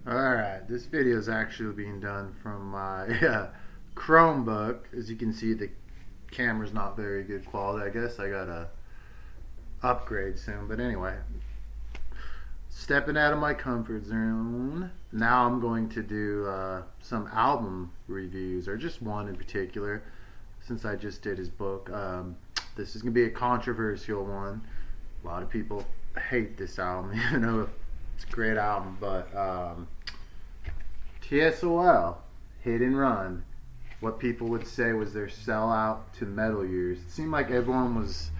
Alright, this video is actually being done from my Chromebook. As you can see, the camera's not very good quality. I guess I gotta upgrade soon. But anyway, stepping out of my comfort zone. Now I'm going to do some album reviews, or just one in particular, since I just did his book. This is going to be a controversial one. A lot of people hate this album, even though it's a great album. But TSOL Hit and Run, what people would say was their sellout to metal years. It seemed like everyone was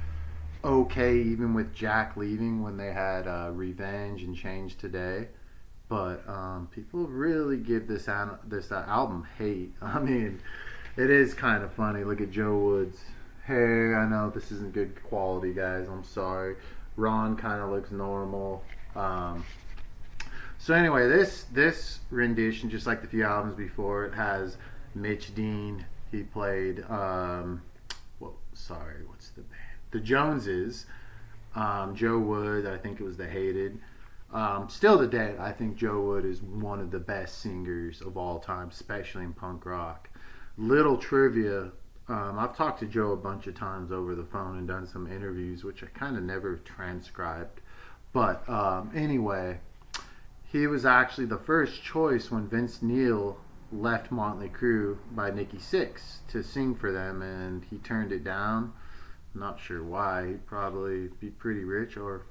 okay, even with Jack leaving when they had Revenge and Change Today. But people really give this album hate. I mean, it is kind of funny. Look at Joe Woods. Hey, I know this isn't good quality, guys. I'm sorry. Ron kind of looks normal. So anyway, this rendition, just like the few albums before, it has Mitch Dean. He played. What's the band? The Joneses. Joe Wood. I think it was the Hated. Still today, I think Joe Wood is one of the best singers of all time, especially in punk rock. Little trivia. I've talked to Joe a bunch of times over the phone and done some interviews, which I kind of never transcribed. But anyway, he was actually the first choice when Vince Neil left Motley Crue by Nikki Sixx to sing for them, and he turned it down. Not sure why. He'd probably be pretty rich, or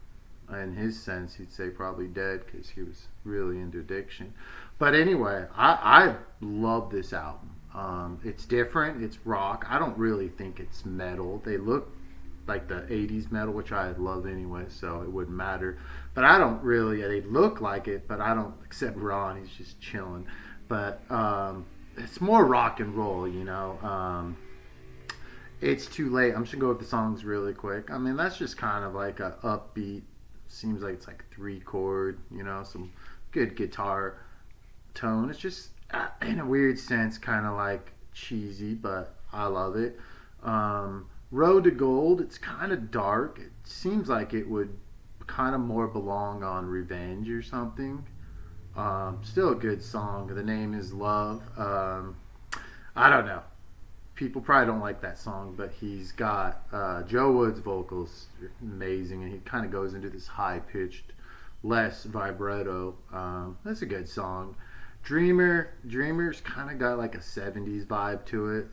in his sense, he'd say probably dead because he was really into addiction. But anyway, I love this album. It's different. It's rock. I don't really think it's metal. They look like the 80s metal, which I love anyway, so it wouldn't matter. But I don't really, they look like it, but I don't, except Ron, he's just chilling. But it's more rock and roll, you know. It's Too Late. I'm just going to go with the songs really quick. I mean, that's just kind of like a upbeat, seems like it's like 3 chord, you know, some good guitar tone. It's just, in a weird sense, kind of like cheesy, but I love it. Road to Gold, it's kind of dark. It seems like it would kind of more belong on Revenge or something. Still a good song. The Name Is Love. I don't know. People probably don't like that song, but he's got Joe Wood's vocals amazing, and he kind of goes into this high pitched, less vibrato. That's a good song. Dreamer's kind of got like a 70s vibe to it.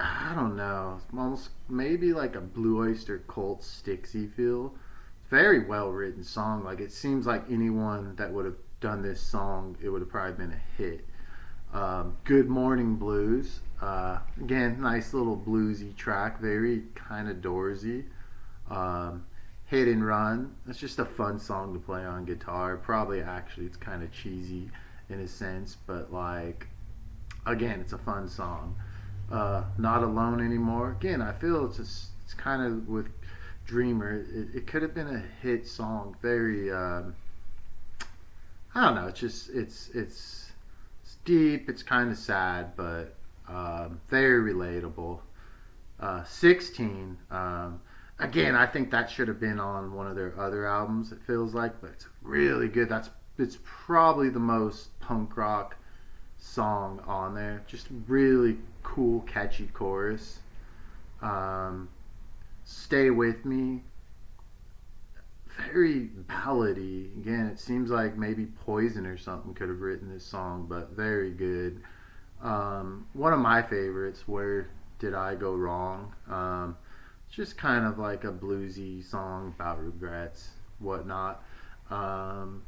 I don't know, almost maybe like a Blue Oyster Cult Styxy feel. Very well written song. Like, it seems like anyone that would have done this song, it would have probably been a hit. Good Morning Blues. Again, nice little bluesy track, very kind of Doorsy. Hit and Run. It's just a fun song to play on guitar. Probably actually it's kind of cheesy in a sense, but like, again, it's a fun song. Not Alone Anymore. Again, I feel it's kind of with Dreamer. It could have been a hit song. Very I don't know. It's deep. It's kind of sad, but very relatable. 16. Again, I think that should have been on one of their other albums. It feels like, but it's really good. It's probably the most punk rock song on there. Just really cool, catchy chorus. Stay With Me. Very ballady. Again, it seems like maybe Poison or something could have written this song, but very good. One of my favorites, Where Did I Go Wrong? It's just kind of like a bluesy song about regrets, whatnot. Um,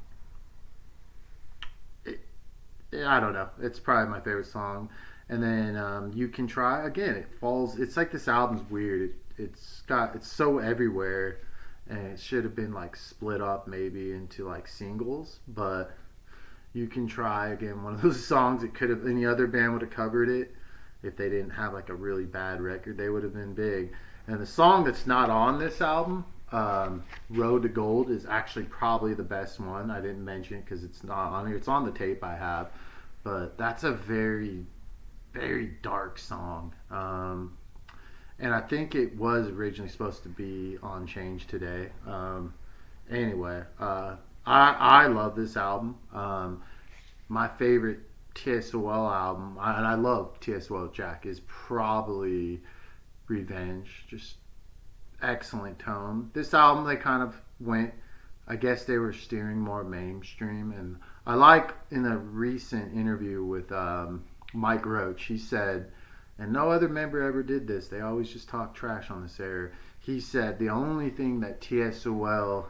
I don't know. It's probably my favorite song. And then You Can Try. Again, it falls. It's like this album's weird. It's so everywhere, and it should have been like split up maybe into like singles. But You Can Try, again, one of those songs. It could have, any other band would have covered it. If they didn't have like a really bad record, they would have been big. And the song that's not on this album, Road to Gold, is actually probably the best one. I didn't mention it because it's not on here. It's on the tape I have, but that's a very, very dark song. And I think it was originally supposed to be on Change Today. Anyway, I love this album. My favorite TSOL album, and I love TSOL Jack, is probably Revenge. Just excellent tone. This album, they kind of went, I guess they were steering more mainstream. And I like in a recent interview with Mike Roach, he said, and no other member ever did this, they always just talk trash on this era. He said the only thing that TSOL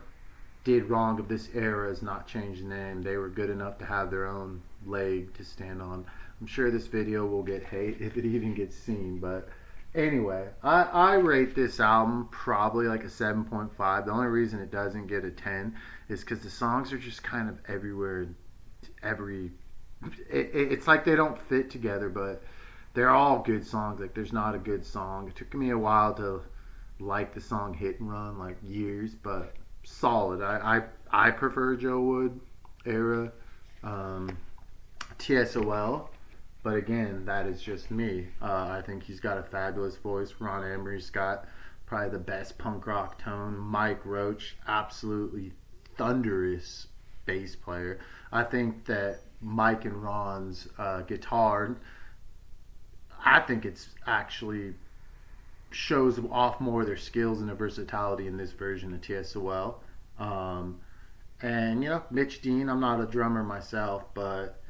did wrong of this era is not change the name. They were good enough to have their own leg to stand on. I'm sure this video will get hate if it even gets seen, but anyway, I rate this album probably like a 7.5. The only reason it doesn't get a 10 is because the songs are just kind of everywhere. It's like they don't fit together, but they're all good songs. Like there's not a good song. It took me a while to like the song Hit and Run, like years, but solid. I prefer Joe Wood era, um, TSOL, but again, that is just me. I think he's got a fabulous voice. Ron Emery's got probably the best punk rock tone. Mike Roach, absolutely thunderous bass player. I think that Mike and Ron's guitar, I think it's actually shows off more of their skills and their versatility in this version of TSOL. Um, and Mitch Dean, I'm not a drummer myself, but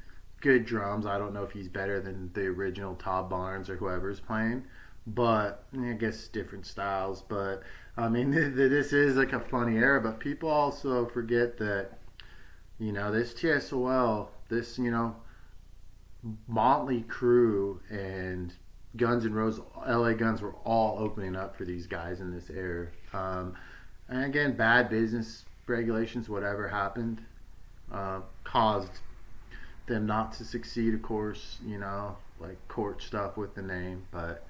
good drums. I don't know if he's better than the original Todd Barnes or whoever's playing, but I guess different styles. But I mean, this is like a funny era, but people also forget that this TSOL, this Motley Crue and Guns N' Roses, LA Guns were all opening up for these guys in this era. And again, bad business regulations, whatever happened, caused them not to succeed, of course, like court stuff with the name. But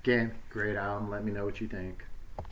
again, great album. Let me know what you think.